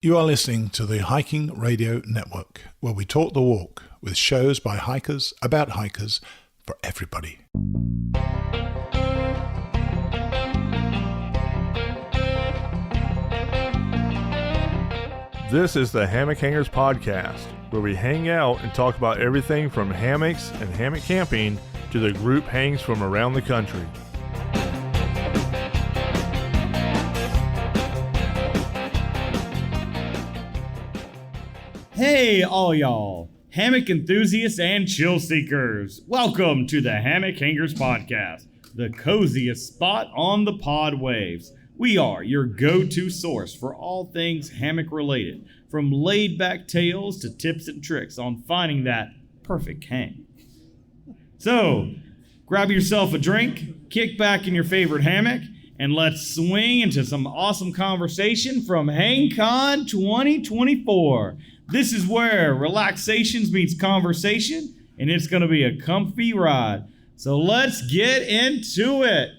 You are listening to the Hiking Radio Network, where we talk the walk with shows by hikers, about hikers, for everybody. This is the Hammock Hangers Podcast, where we hang out and talk about everything from hammocks and hammock camping to the group hangs from around the country. Hey, all y'all, hammock enthusiasts and chill seekers. Welcome to the Hammock Hangers Podcast, the coziest spot on the pod waves. We are your go-to source for all things hammock related, from laid-back tales to tips and tricks on finding that perfect hang. So, grab yourself a drink, kick back in your favorite hammock, and let's swing into some awesome conversation from HangCon 2024. This is where relaxations meets conversation, and it's going to be a comfy ride. So let's get into it.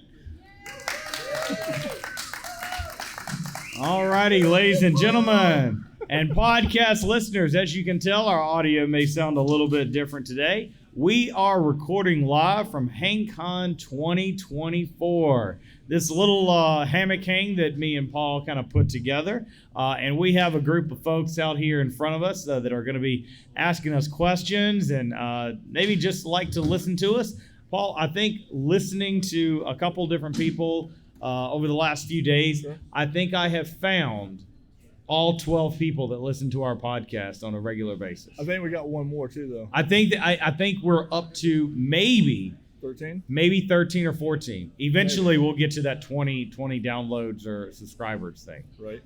Alrighty, ladies and gentlemen, and podcast listeners, as you can tell, our audio may sound a little bit different today. We are recording live from HangCon 2024. This little hammock hang that me and Paul kind of put together. And we have a group of folks out here in front of us that are going to be asking us questions and maybe just like to listen to us. Paul, I think listening to a couple different people over the last few days, sure. I think I have found all 12 people that listen to our podcast on a regular basis. I think we got one more too, though. I think that I think we're up to maybe 13? Maybe 13 or 14. Eventually, we'll get to that 20 downloads or subscribers thing. Right.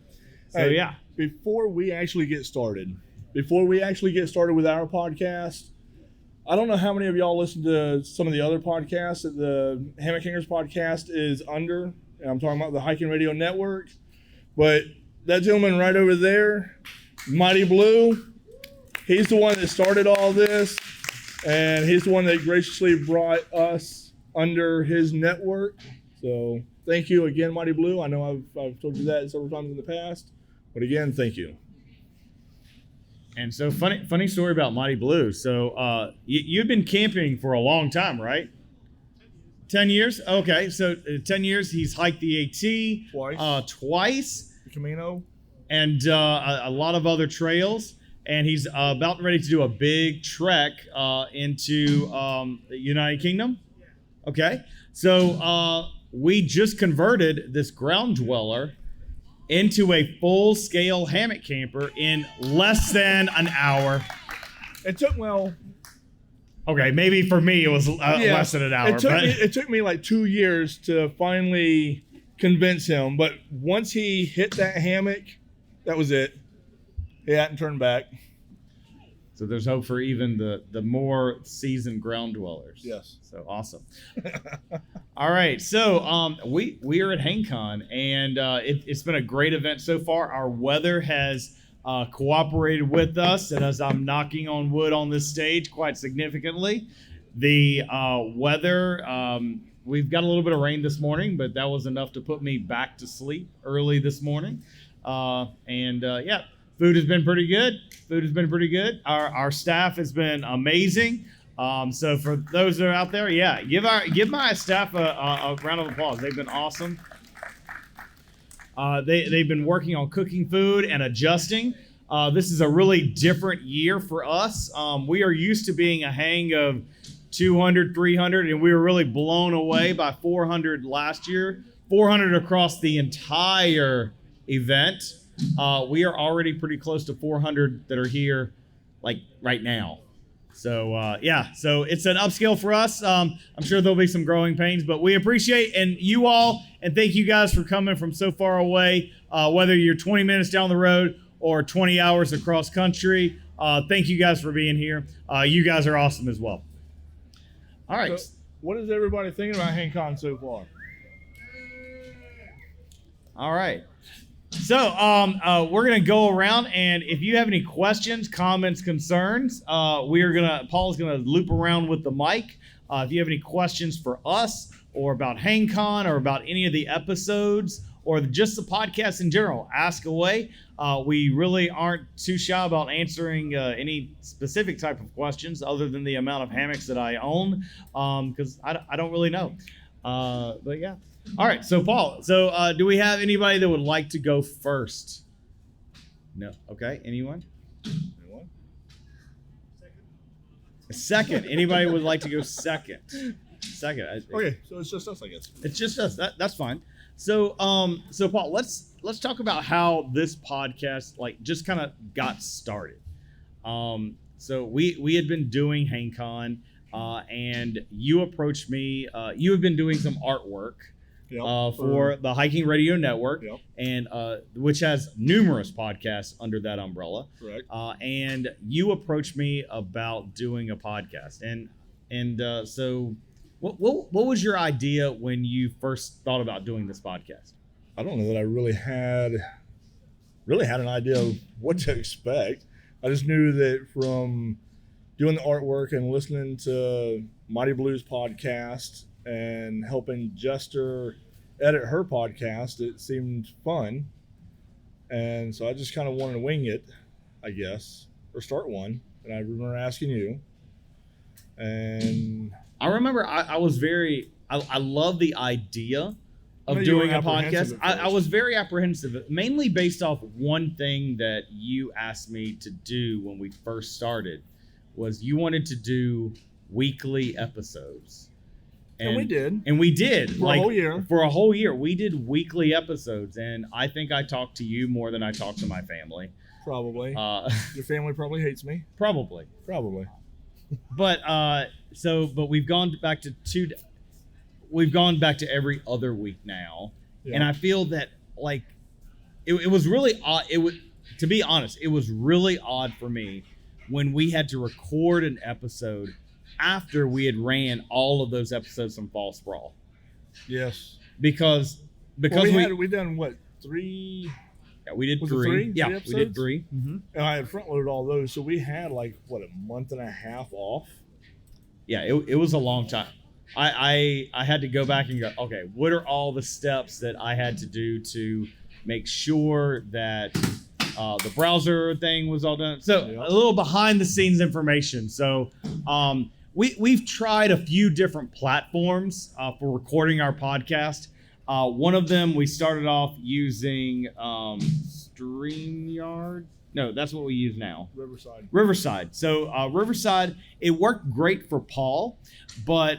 So, hey, yeah. Before we actually get started with our podcast, I don't know how many of y'all listen to some of the other podcasts that the Hammock Hangers Podcast is under. And I'm talking about the Hiking Radio Network. But that gentleman right over there, Mighty Blue, he's the one that started all this. And he's the one that graciously brought us under his network. So thank you again, Mighty Blue. I know I've told you that several times in the past. But again, thank you. And so funny story about Mighty Blue. So you've been camping for a long time, right? 10 years? Okay, so 10 years. He's hiked the AT. Twice. The Camino. And a lot of other trails. And he's about ready to do a big trek into the United Kingdom. Okay. So we just converted this ground dweller into a full-scale hammock camper in less than an hour. It took, okay, maybe for me it was less than an hour. It took me like 2 years to finally convince him. But once he hit that hammock, that was it. He hadn't turned back. So there's hope for even the more seasoned ground dwellers. Yes. So awesome. All right. So we are at HangCon, and it's been a great event so far. Our weather has cooperated with us, and as I'm knocking on wood on this stage quite significantly, the weather, we've got a little bit of rain this morning, but that was enough to put me back to sleep early this morning. Yeah. Food has been pretty good. Our staff has been amazing. So for those that are out there, yeah, give my staff a round of applause. They've been awesome. They've been working on cooking food and adjusting. This is a really different year for us. We are used to being a hang of 200, 300, and we were really blown away by 400 last year. 400 across the entire event. We are already pretty close to 400 that are here, like right now. So so it's an upscale for us. I'm sure there'll be some growing pains, but we appreciate and you all, and thank you guys for coming from so far away. Whether you're 20 minutes down the road or 20 hours across country, thank you guys for being here. You guys are awesome as well. All right. So what is everybody thinking about HangCon so far? All right. So we're going to go around, and if you have any questions, comments, concerns, Paul's going to loop around with the mic. If you have any questions for us or about HangCon or about any of the episodes or just the podcast in general, ask away. We really aren't too shy about answering any specific type of questions other than the amount of hammocks that I own, because I don't really know. But yeah. All right. So Paul, do we have anybody that would like to go first? No. Okay. Anyone? Second. Anybody would like to go second? Second. Okay, so it's just us, I guess. It's just us. That's fine. So Paul, let's talk about how this podcast just kind of got started. So we had been doing HangCon, and you approached me. You have been doing some artwork. Yep, for the Hiking Radio Network, yep. And which has numerous podcasts under that umbrella. Correct. And you approached me about doing a podcast, and so what was your idea when you first thought about doing this podcast? I don't know that I really had an idea of what to expect. I just knew that from doing the artwork and listening to Mighty Blue's podcast and helping Jester edit her podcast, it seemed fun. And so I just kind of wanted to wing it, I guess, or start one. And I remember asking you. And I remember I love the idea of doing a podcast. I was very apprehensive, mainly based off one thing that you asked me to do when we first started, was you wanted to do weekly episodes. And we did. And we did. For a whole year. For a whole year. We did weekly episodes. And I think I talked to you more than I talked to my family. Probably. Your family probably hates me. Probably. But we've gone back to every other week now. Yeah. And I feel that it was really odd. To be honest, it was really odd for me when we had to record an episode after we had ran all of those episodes from Fall Sprawl. Yes. Because we done what, 3? Yeah, we did was 3. It 3? Yeah, 3 we did 3. Mm-hmm. And I had front loaded all those, so we had a month and a half off. Yeah, it was a long time. I had to go back and go, okay, what are all the steps that I had to do to make sure that the browser thing was all done? So a little behind the scenes information. So we've tried a few different platforms for recording our podcast. One of them, we started off using StreamYard. No, that's what we use now. Riverside. So Riverside, it worked great for Paul, but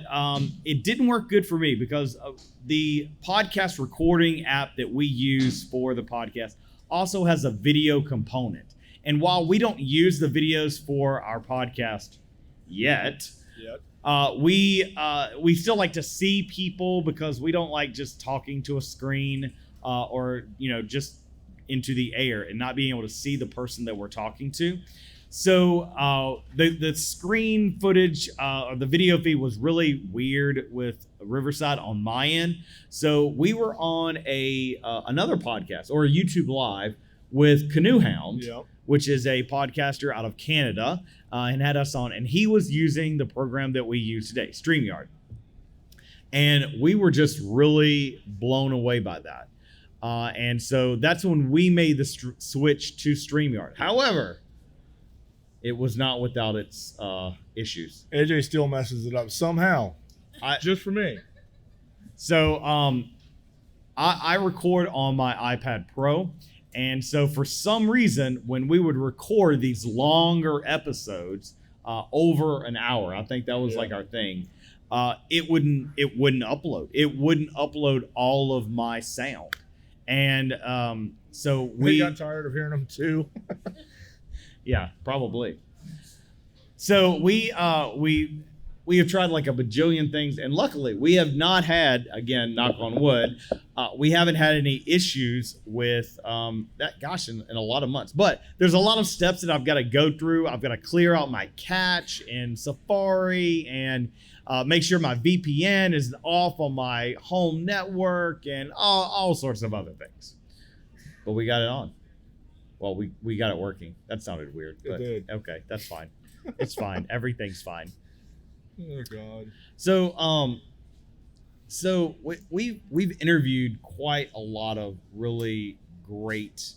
it didn't work good for me because the podcast recording app that we use for the podcast also has a video component. And while we don't use the videos for our podcast yet, we still like to see people because we don't like just talking to a screen or just into the air and not being able to see the person that we're talking to. So the screen footage or the video feed was really weird with Riverside on my end. So we were on another podcast or a YouTube Live with Canoe Hound, which is a podcaster out of Canada, and had us on. And he was using the program that we use today, StreamYard. And we were just really blown away by that. And so that's when we made the switch to StreamYard. However, it was not without its issues. AJ still messes it up somehow, just for me. So I record on my iPad Pro. And so for some reason, when we would record these longer episodes, over an hour, I think that was our thing, it wouldn't upload. It wouldn't upload all of my sound. And so we got tired of hearing them too. Yeah, probably. So we have tried a bajillion things, and luckily we have not had, again, knock on wood, we haven't had any issues with that. Gosh, in a lot of months. But there's a lot of steps that I've got to go through. I've got to clear out my cache in Safari and make sure my VPN is off on my home network and all sorts of other things. But we got it on. Well, we got it working. That sounded weird. But it did. Okay, that's fine. It's fine. Everything's fine. Oh God. So we've interviewed quite a lot of really great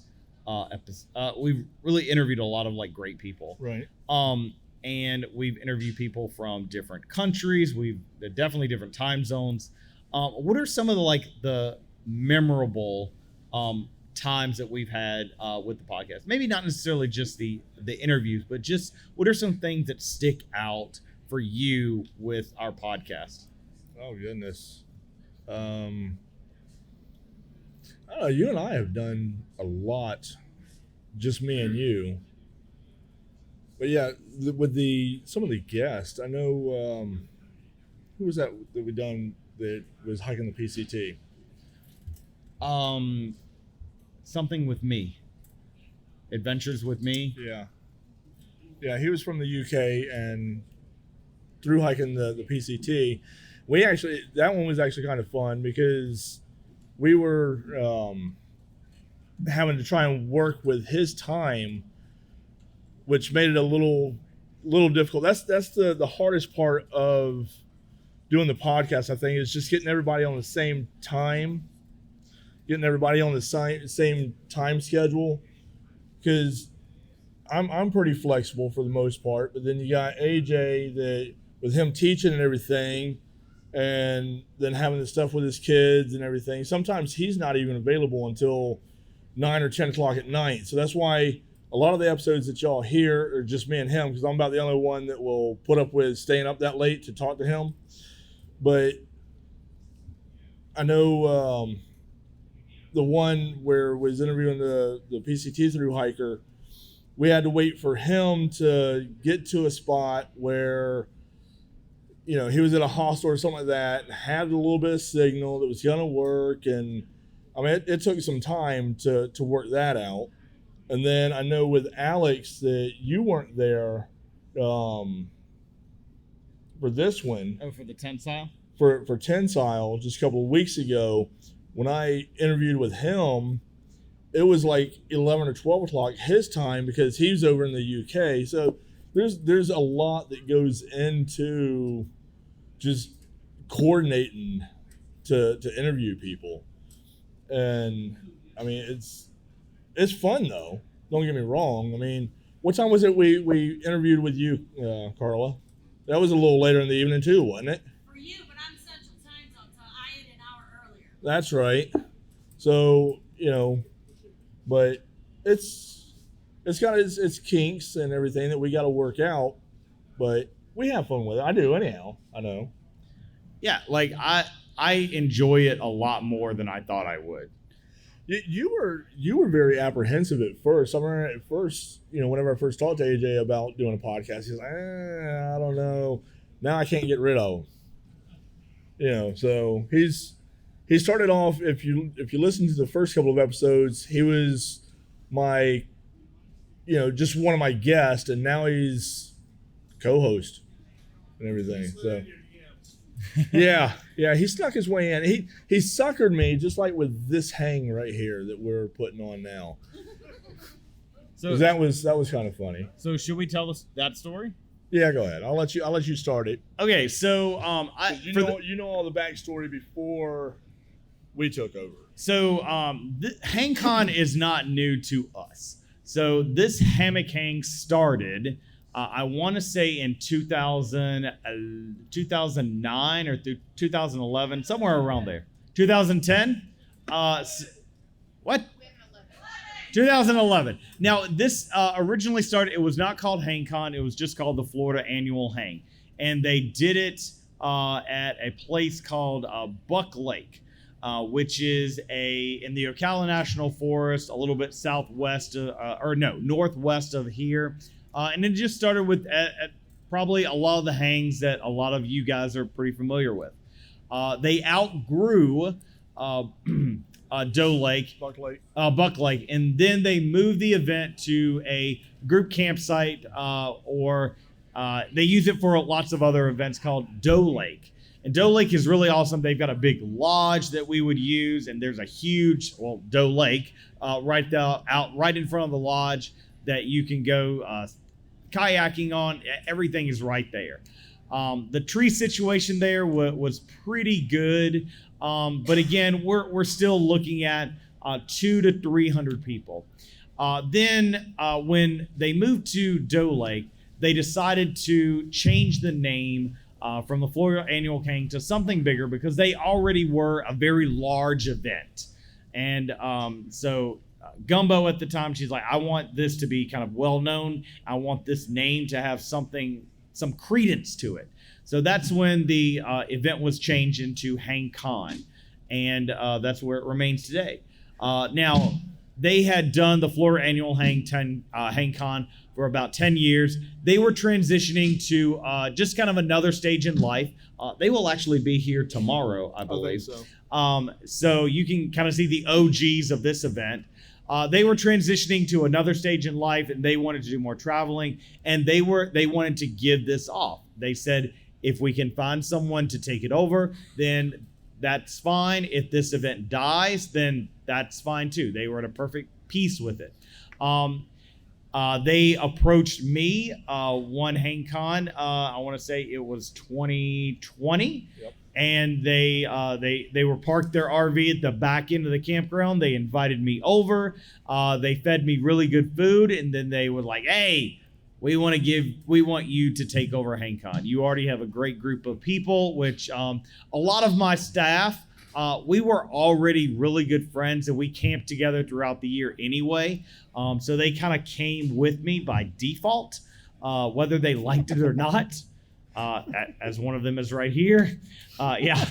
episodes. We've really interviewed a lot of like great people. Right. And we've interviewed people from different countries. We've definitely different time zones. What are some of the memorable times that we've had with the podcast? Maybe not necessarily just the interviews, but just what are some things that stick out for you with our podcast? Oh goodness. I don't know. You and I have done a lot, just me and you. But yeah, with some of the guests, I know who was that we done that was hiking the PCT. Something with me. Adventures with me. Yeah, he was from the UK and through hiking the PCT. That one was actually kind of fun because we were having to try and work with his time, which made it a little difficult. That's the hardest part of doing the podcast, I think, is just getting everybody on the same time, getting everybody on the same time schedule. Because I'm pretty flexible for the most part, but then you got AJ that with him teaching and everything, and then having the stuff with his kids and everything. Sometimes he's not even available until 9 or 10 o'clock at night. So that's why a lot of the episodes that y'all hear are just me and him, because I'm about the only one that will put up with staying up that late to talk to him. But I know the one where I was interviewing the PCT through hiker, we had to wait for him to get to a spot where, you know, he was at a hostel or something like that, had a little bit of signal that was going to work. And I mean, it took some time to work that out. And then I know with Alex that you weren't there for this one. Oh, for the tensile? For Tensile, just a couple of weeks ago, when I interviewed with him, it was like 11 or 12 o'clock his time because he's over in the UK. So there's a lot that goes into just coordinating to interview people. And I mean, it's fun though. Don't get me wrong. I mean, what time was it we interviewed with you, Carla? That was a little later in the evening too, wasn't it? For you, but I'm Central Time Zone, so I had an hour earlier. That's right. So, you know, but it's got its kinks and everything that we got to work out, but we have fun with it. I do anyhow. I know. Yeah, like I enjoy it a lot more than I thought I would. You were very apprehensive at first. I remember at first, you know, whenever I first talked to AJ about doing a podcast, he's like, I don't know. Now I can't get rid of him. You know, so he started off, if you listen to the first couple of episodes, he was my, you know, just one of my guests, and now he's co-host and everything. So yeah, he snuck his way in. He suckered me just like with this hang right here that we're putting on now. So that was kind of funny. So should we tell that story? Yeah, go ahead. I'll let you start it. Okay, so you know all the backstory before we took over. So HangCon is not new to us. So this hammock hang started, I want to say in 2009 or through 2011, somewhere around there. 2010? What? 2011. Now, this originally started, it was not called HangCon. It was just called the Florida Annual Hang. And they did it at a place called Buck Lake, which is in the Ocala National Forest, a little bit northwest of here. And it just started with probably a lot of the hangs that a lot of you guys are pretty familiar with. They outgrew Doe Lake, Buck Lake, and then they moved the event to a group campsite, or they use it for lots of other events called Doe Lake. And Doe Lake is really awesome. They've got a big lodge that we would use, and there's a huge, Doe Lake right in front of the lodge that you can go kayaking on. Everything is right there. The tree situation there was pretty good, but again, we're still looking at 200 to 300 people. Then when they moved to Doe Lake, they decided to change the name from the Florida Annual Hang to something bigger because they already were a very large event. And so Gumbo at the time, she's like, I want this to be kind of well known. I want this name to have some credence to it. So that's when the event was changed into HangCon, and that's where it remains today. Now, they had done the Florida Annual HangCon for about 10 years. They were transitioning to just kind of another stage in life. They will actually be here tomorrow, I believe. I think so. So you can kind of see the OGs of this event. They were transitioning to another stage in life, and they wanted to do more traveling, and they wanted to give this off. They said, if we can find someone to take it over, then that's fine. If this event dies, then that's fine too. They were at a perfect peace with it. They approached me one HangCon. I want to say it was 2020. Yep. And they were parked their RV at the back end of the campground. They invited me over. They fed me really good food, and then they were like, "Hey, we want you to take over HangCon. You already have a great group of people," which a lot of my staff, we were already really good friends, and we camped together throughout the year anyway. So they kind of came with me by default, whether they liked it or not. As one of them is right here. Yeah.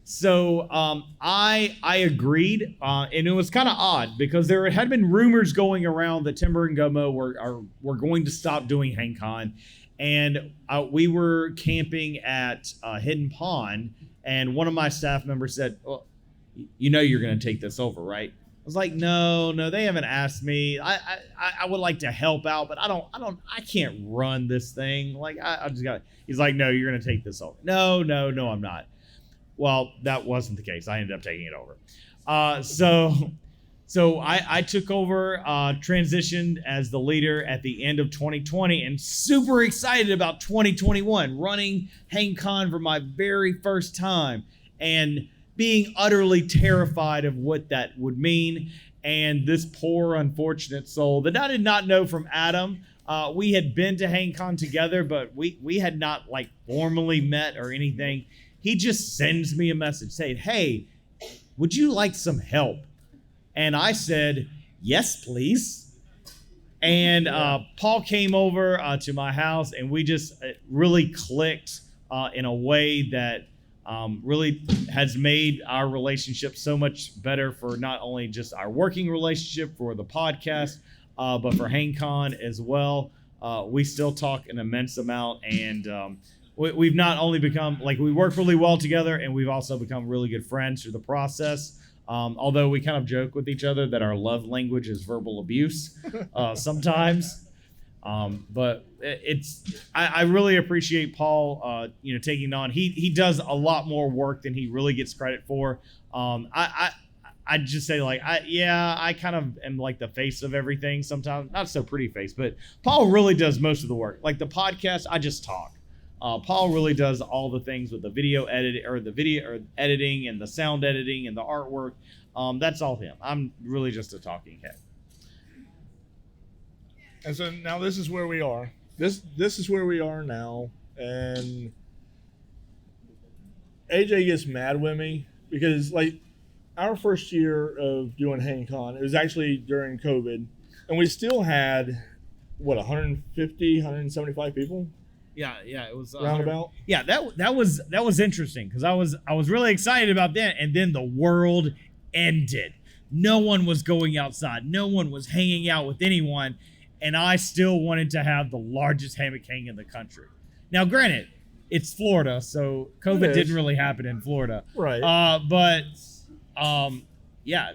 So I agreed, and it was kind of odd because there had been rumors going around that Timber and Gumbo were going to stop doing HangCon, and we were camping at Hidden Pond, and one of my staff members said, "Well, you know you're going to take this over, right?" I was like, no, they haven't asked me. I would like to help out, but I can't run this thing. Like I just got. He's like, no, you're gonna take this over. No, I'm not. Well, that wasn't the case. I ended up taking it over. So I took over, transitioned as the leader at the end of 2020, and super excited about 2021, running HangCon for my very first time, and being utterly terrified of what that would mean. And this poor, unfortunate soul that I did not know from Adam. We had been to HangCon together, but we had not like formally met or anything. He just sends me a message saying, "Hey, would you like some help?" And I said, "Yes, please." And Paul came over to my house, and we just really clicked in a way that really has made our relationship so much better for not only just our working relationship for the podcast, but for HangCon as well. We still talk an immense amount, and we've not only become, like, we work really well together, and we've also become really good friends through the process. Although we kind of joke with each other that our love language is verbal abuse sometimes. But I really appreciate Paul, taking it on. He does a lot more work than he really gets credit for. I just say I kind of am like the face of everything sometimes. Not so pretty face, but Paul really does most of the work. Like the podcast, I just talk. Paul really does all the things with the video editing and the sound editing and the artwork. That's all him. I'm really just a talking head. And so now this is where we are. This is where we are now. And AJ gets mad with me because, like, our first year of doing HangCon, it was actually during COVID, and we still had 150, 175 people. Yeah, it was roundabout. Yeah, that was interesting because I was really excited about that, and then the world ended. No one was going outside. No one was hanging out with anyone. And I still wanted to have the largest hammock hang in the country. Now, granted, it's Florida, so COVID didn't really happen in Florida. Right.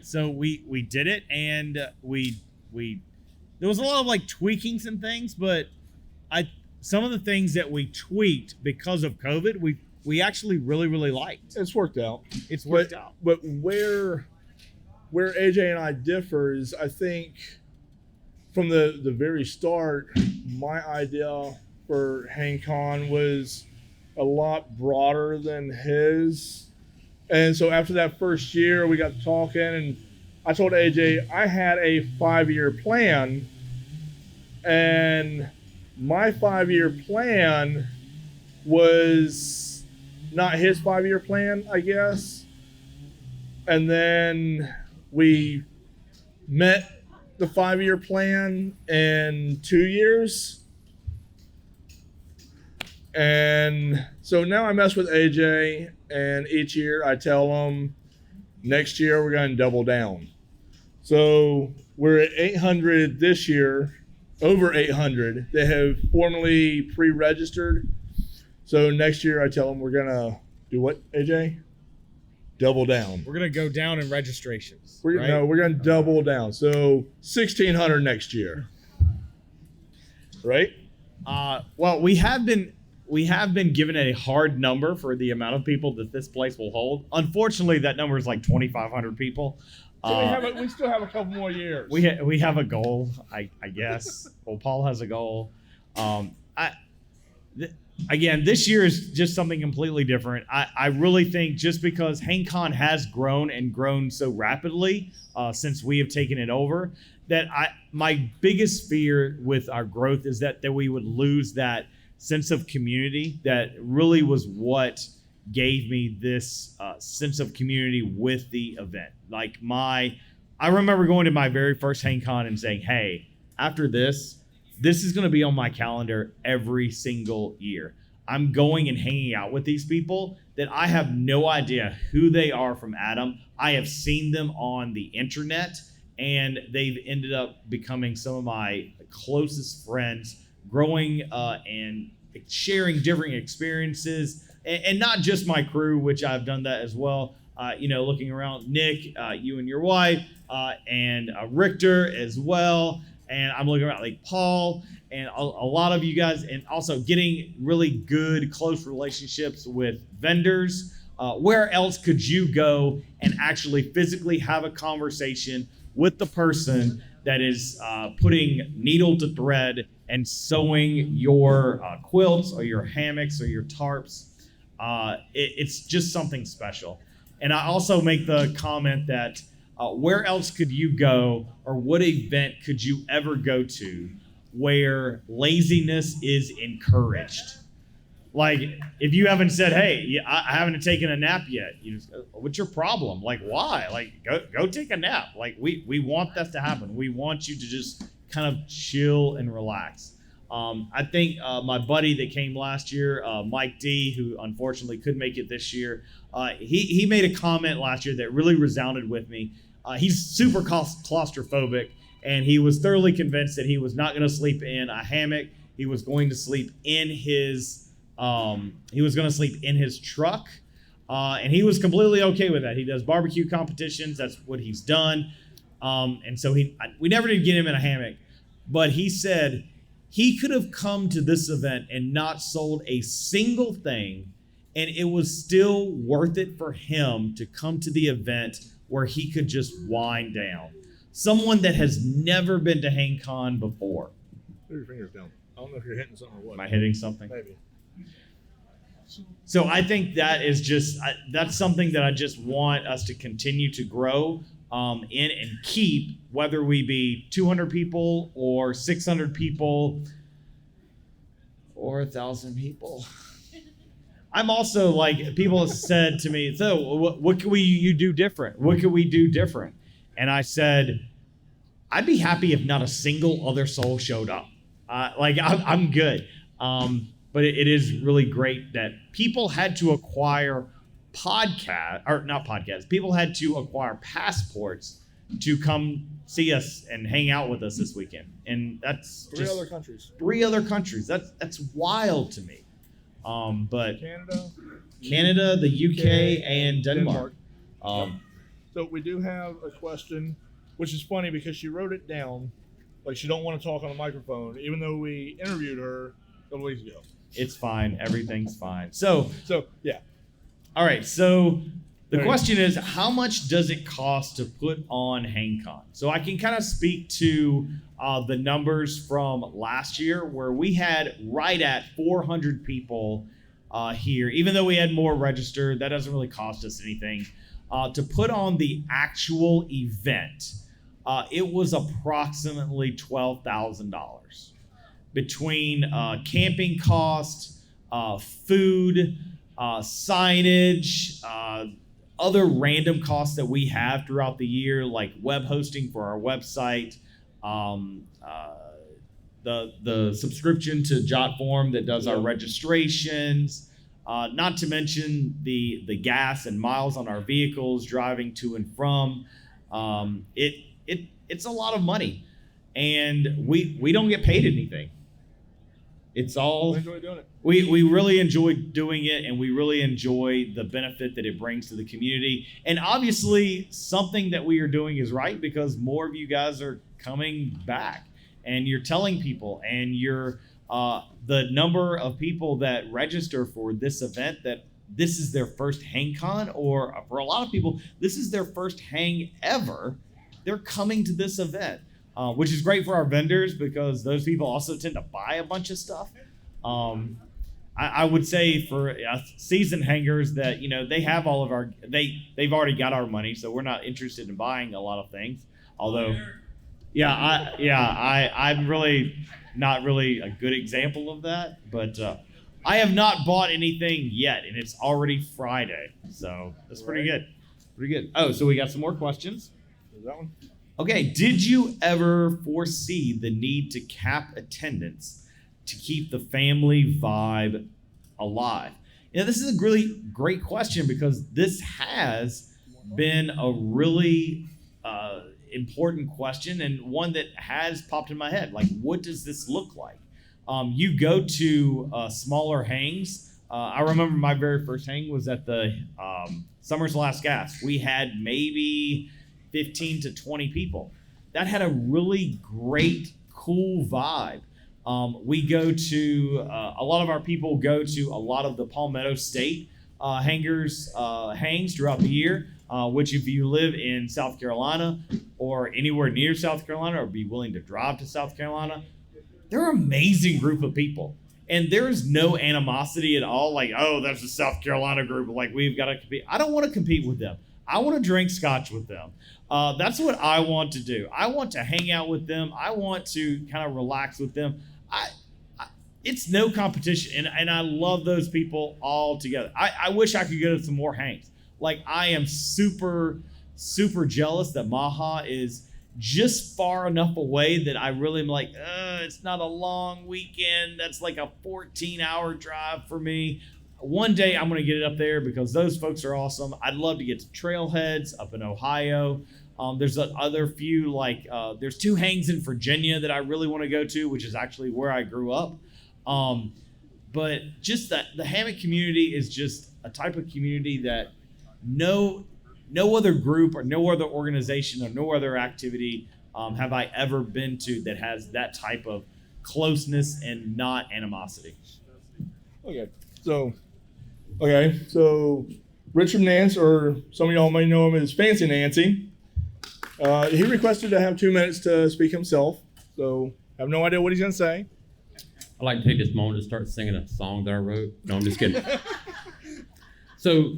So we did it, and we there was a lot of like tweakings and things, but some of the things that we tweaked because of COVID, we actually really, really liked. It's worked out. It's worked out. But where AJ and I differ is, I think, from the very start, my idea for HangCon was a lot broader than his. And so after that first year, we got talking, and I told AJ I had a 5-year plan, and my 5-year plan was not his 5-year plan, I guess. And then we met the 5-year plan in 2 years. And so now I mess with AJ, and each year I tell him, next year we're going to double down. So we're at 800 this year, over 800 that have formally pre-registered. So next year I tell them we're going to do what, AJ? Double down. We're gonna go down in registrations. No, we're going to double down. So 1,600 next year. Right? Well, we have been given a hard number for the amount of people that this place will hold. Unfortunately, that number is like 2,500 people. So we still have a couple more years. We have a goal, I guess. Well, Paul has a goal. Again, this year is just something completely different. I really think just because HangCon has grown and grown so rapidly since we have taken it over, that my biggest fear with our growth is that we would lose that sense of community that really was what gave me this sense of community with the event. I remember going to my very first HangCon and saying, hey, after this is going to be on my calendar every single year. I'm going and hanging out with these people that I have no idea who they are from Adam. I have seen them on the internet, and they've ended up becoming some of my closest friends, growing and sharing different experiences, and not just my crew, which I've done that as well. Looking around, Nick, you and your wife, and Richter as well. And I'm looking around like Paul and a lot of you guys, and also getting really good, close relationships with vendors. Where else could you go and actually physically have a conversation with the person that is putting needle to thread and sewing your quilts or your hammocks or your tarps? It's just something special. And I also make the comment that where else could you go, or what event could you ever go to where laziness is encouraged? Like, if you haven't said, hey, I haven't taken a nap yet, what's your problem? Like, why? Like, go take a nap. Like, we want that to happen. We want you to just kind of chill and relax. I think my buddy that came last year, Mike D, who unfortunately couldn't make it this year, he made a comment last year that really resounded with me. He's super claustrophobic, and he was thoroughly convinced that he was not going to sleep in a hammock. He was going to sleep in his truck, and he was completely okay with that. He does barbecue competitions. That's what he's done. And so we never did get him in a hammock, but he said he could have come to this event and not sold a single thing, and it was still worth it for him to come to the event where he could just wind down. Someone that has never been to HangCon before. Put your fingers down. I don't know if you're hitting something or what. Am I hitting something? Maybe. So I think that is that's something that I just want us to continue to grow in and keep, whether we be 200 people or 600 people or 1,000 people. I'm also like, people have said to me, so what can you do different? What can we do different? And I said, I'd be happy if not a single other soul showed up. I'm good. But it is really great that people had to acquire people had to acquire passports to come see us and hang out with us this weekend. And that's Three other countries. That's wild to me. But Canada, the UK, and Denmark. So we do have a question, which is funny because she wrote it down, like she don't want to talk on a microphone, even though we interviewed her a couple weeks ago. It's fine. Everything's fine. So yeah. All right. So The question is, how much does it cost to put on HangCon? So I can kind of speak to the numbers from last year, where we had right at 400 people here. Even though we had more registered, that doesn't really cost us anything. To put on the actual event, it was approximately $12,000 between camping costs, food, signage, other random costs that we have throughout the year, like web hosting for our website, the subscription to JotForm that does our registrations, not to mention the gas and miles on our vehicles driving to and from. It's a lot of money, and we don't get paid anything. It's all, I enjoy doing it. we really enjoy doing it, and we really enjoy the benefit that it brings to the community. And obviously something that we are doing is right, because more of you guys are coming back and you're telling people, and you're the number of people that register for this event, that this is their first HangCon, or for a lot of people, this is their first hang ever. They're coming to this event. Which is great for our vendors, because those people also tend to buy a bunch of stuff. I would say for season hangers that, they have all of they've already got our money, so we're not interested in buying a lot of things. Although, I'm really not really a good example of that, but I have not bought anything yet, and it's already Friday, so that's pretty good. Pretty good. Oh, so we got some more questions. Is that one? Okay, did you ever foresee the need to cap attendance to keep the family vibe alive? This is a really great question, because this has been a really important question, and one that has popped in my head. Like, what does this look like? You go to smaller hangs. I remember my very first hang was at the Summer's Last Gas. We had maybe 15 to 20 people. That had a really great, cool vibe. We go to, a lot of our people go to a lot of the Palmetto State hangs throughout the year, which if you live in South Carolina or anywhere near South Carolina, or be willing to drive to South Carolina, they're an amazing group of people. And there's no animosity at all, like, oh, that's a South Carolina group, like we've got to compete. I don't want to compete with them. I want to drink scotch with them. That's what I want to do. I want to hang out with them. I want to kind of relax with them. It's no competition, and I love those people all together. I wish I could go to some more hangs. Like, I am super, super jealous that Maha is just far enough away that I really am like, it's not a long weekend. That's like a 14-hour drive for me. One day I'm going to get it up there, because those folks are awesome. I'd love to get to Trailheads up in Ohio. There's other few, like there's 2 hangs in Virginia that I really want to go to, which is actually where I grew up. But just that the hammock community is just a type of community that no other group or no other organization or no other activity have I ever been to that has that type of closeness and not animosity. Okay, so Richard Nance, or some of y'all may know him as Fancy Nancy, he requested to have 2 minutes to speak himself, so I have no idea what he's going to say. I'd like to take this moment to start singing a song that I wrote. No, I'm just kidding. So,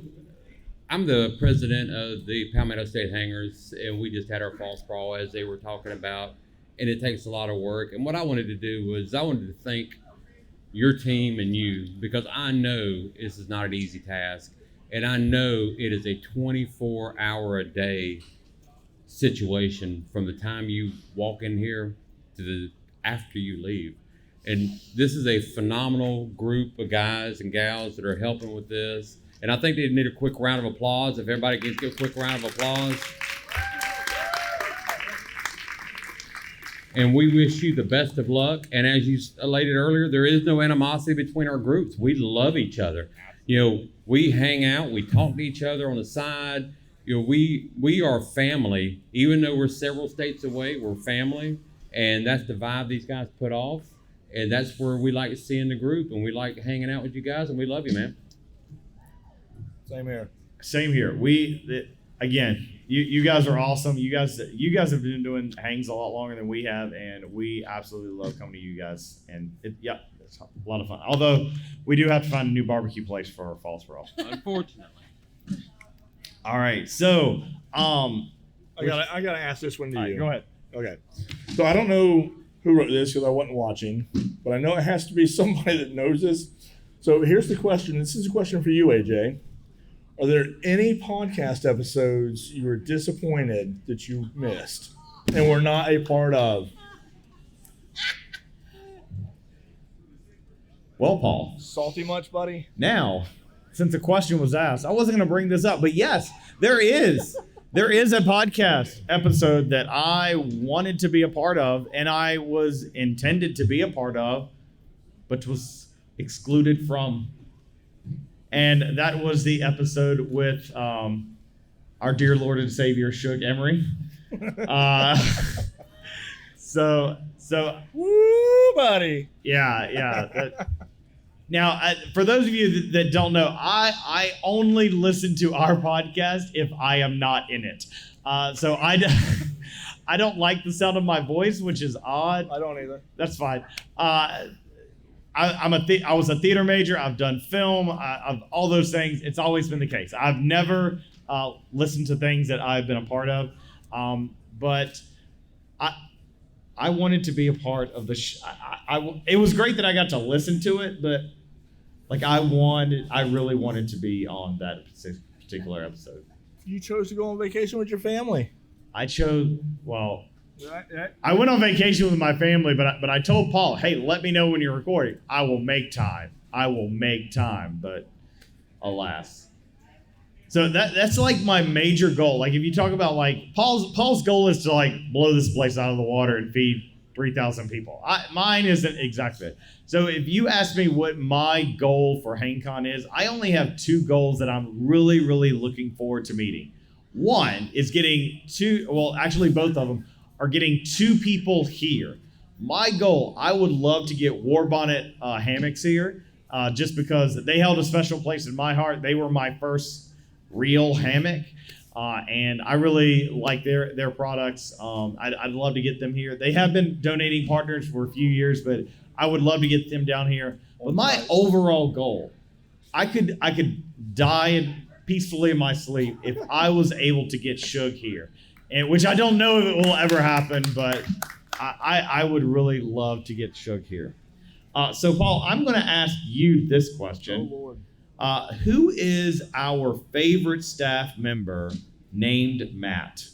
I'm the president of the Palmetto State Hangers, and we just had our fall sprawl, as they were talking about, and it takes a lot of work. And what I wanted to do was I wanted to thank your team and you, because I know this is not an easy task, and I know it is a 24-hour-a-day situation from the time you walk in here to after you leave. And this is a phenomenal group of guys and gals that are helping with this. And I think they need a quick round of applause. If everybody can give a quick round of applause. And we wish you the best of luck. And as you stated earlier, there is no animosity between our groups. We love each other. We hang out, we talk to each other on the side. We are family. Even though we're several states away, we're family. And that's the vibe these guys put off. And that's where we like to see in the group. And we like hanging out with you guys, and we love you, man. Same here. Same here. Again, you guys are awesome. You guys have been doing hangs a lot longer than we have, and we absolutely love coming to you guys. And it's a lot of fun. Although we do have to find a new barbecue place for our Falls Brawl. Unfortunately. All right, so I gotta ask this one to you. go ahead. Okay. So I don't know who wrote this because I wasn't watching, but I know it has to be somebody that knows this. So here's the question. This is a question for you, AJ. Are there any podcast episodes you were disappointed that you missed and were not a part of? Well, Paul, Salty much, buddy? now, since the question was asked, I wasn't going to bring this up, but yes, there is. There is a podcast episode that I wanted to be a part of, and I was intended to be a part of, but was excluded from. And that was the episode with our dear Lord and Savior, Shug Emery. So Woo, buddy. yeah. Now, for those of you that don't know, I only listen to our podcast if I am not in it. So I don't like the sound of my voice, which is odd. I don't either. That's fine. I was a theater major. I've done film. I've all those things. It's always been the case. I've never listened to things that I've been a part of, but I wanted to be a part of the. It was great that I got to listen to it, but like I really wanted to be on that particular episode. You chose to go on vacation with your family. I chose I went on vacation with my family, but I told Paul, hey, let me know when you're recording. I will make time. But alas. So that's like my major goal. Like if you talk about like Paul's goal is to like blow this place out of the water and feed 3,000 people. Mine isn't exactly it. So if you ask me what my goal for HangCon is, I only have two goals that I'm really, really looking forward to meeting. One is getting both of them are getting two people here. My goal, I would love to get War Bonnet hammocks here, just because they held a special place in my heart. They were my first real hammock, and I really like their products. I'd love to get them here. They have been donating partners for a few years, but I would love to get them down here. But my overall goal, I could die peacefully in my sleep if I was able to get Shug here. And which I don't know if it will ever happen, but I would really love to get Shug here. So, Paul, I'm going to ask you this question. Oh, Lord. Who is our favorite staff member named Matt?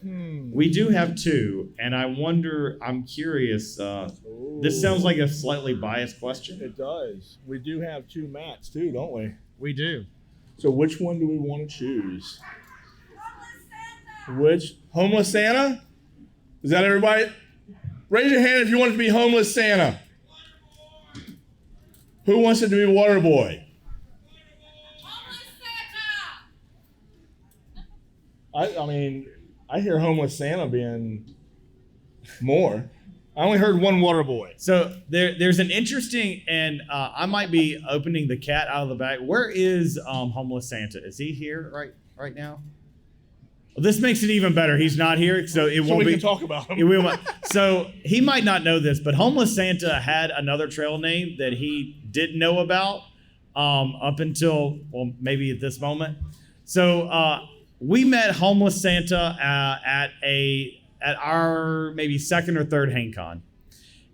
We do have two, and I'm curious. This sounds like a slightly biased question. It does. We do have two Matts, too, don't we? We do. So which one do we want to choose? Which? Homeless Santa? Is that everybody? Raise your hand if you want it to be Homeless Santa. Who wants it to be Water Boy? I mean, I hear Homeless Santa being more. I only heard one Water Boy. So there's an interesting, and I might be opening the cat out of the bag. Where is Homeless Santa? Is he here right now? Well, this makes it even better. He's not here, so it won't we be. Can talk about him. So he might not know this, but Homeless Santa had another trail name that he didn't know about up until maybe at this moment. So we met Homeless Santa at our maybe second or third HangCon.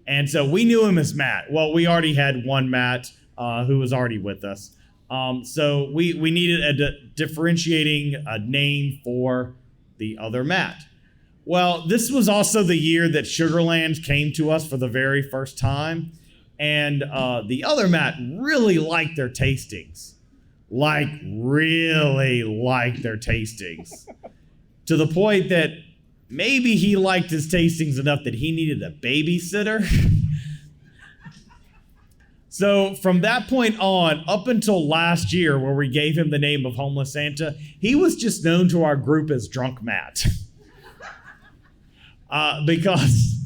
And so we knew him as Matt. Well, we already had one Matt who was already with us. So we needed a differentiating name for the other Matt. Well, this was also the year that Sugarland came to us for the very first time. And the other Matt really liked their tastings. To the point that maybe he liked his tastings enough that he needed a babysitter. So from that point on, up until last year, where we gave him the name of Homeless Santa, he was just known to our group as Drunk Matt. Because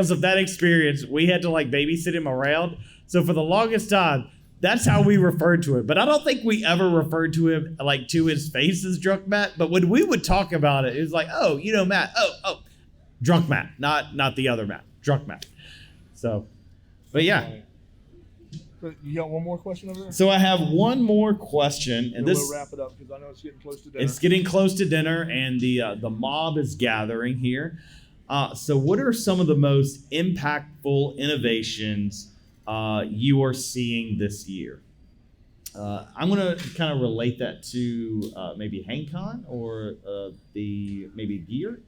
of that experience, we had to babysit him around. So for the longest time, That's how we referred to it. But I don't think we ever referred to him like to his face as Drunk Matt. But when we would talk about it, it was like, oh, you know, Matt. Oh, Drunk Matt, not the other Matt. Drunk Matt. So, but yeah. You got one more question over there? So I have one more question, and we'll wrap it up because I know it's getting close to dinner. It's getting close to dinner, and the mob is gathering here. So what are some of the most impactful innovations you are seeing this year? I'm going to kind of relate that to maybe HangCon or the maybe gear.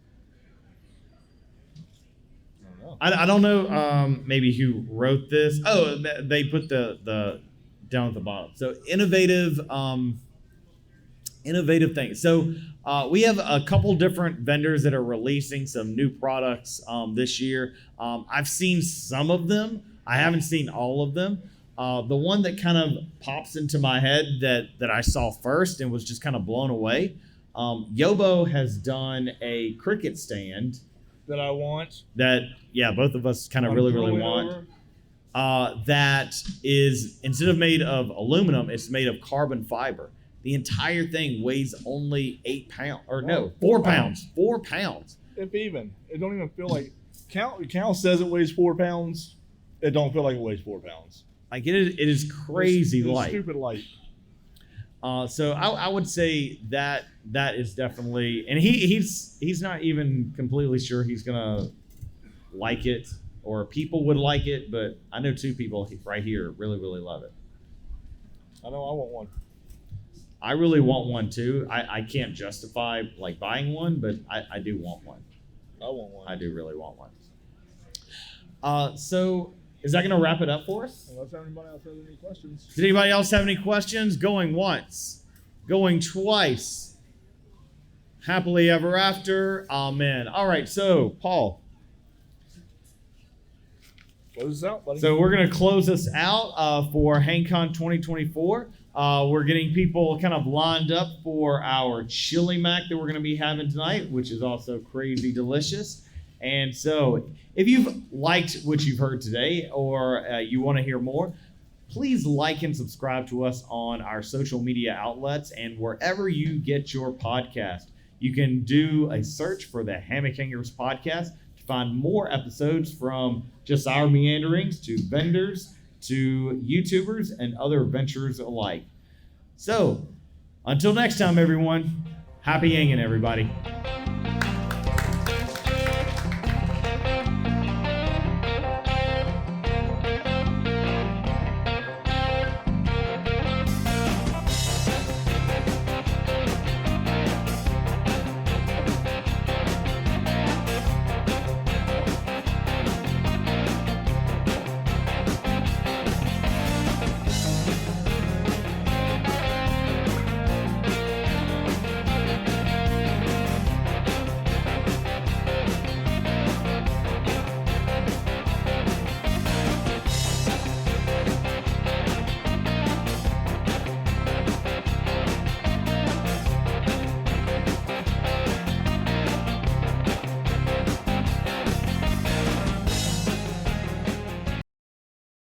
I don't know maybe who wrote this. Oh, they put the down at the bottom. So innovative things. So we have a couple different vendors that are releasing some new products this year. I've seen some of them. I haven't seen all of them. The one that kind of pops into my head that I saw first and was just kind of blown away. Yobo has done a cricket stand that I want. That, yeah, both of us kind of really want. That is, instead of made of aluminum, it's made of carbon fiber. The entire thing weighs only 8 pounds, or no, 4 pounds. 4 pounds. If even. It don't even feel like, Cal says it weighs 4 pounds. It don't feel like it weighs 4 pounds. Like it is crazy light. Stupid light. So I would say that is definitely, and he's not even completely sure he's gonna like it or people would like it, but I know 2 people right here really love it. I know I want one. I really want one too. I can't justify like buying one, but I do want one. I want one. I do really want one. So is that going to wrap it up for us? Unless anybody else has any questions. Did anybody else have any questions? Going once, going twice. Happily ever after. Amen. All right. So Paul. Close this out, buddy. So we're going to close this out for HangCon 2024. We're getting people kind of lined up for our chili mac that we're going to be having tonight, which is also crazy delicious. And so if you've liked what you've heard today or you want to hear more, please like and subscribe to us on our social media outlets and wherever you get your podcast. You can do a search for the Hammock Hangers podcast to find more episodes from just our meanderings to vendors to YouTubers and other ventures alike. So until next time, everyone, happy hanging, everybody.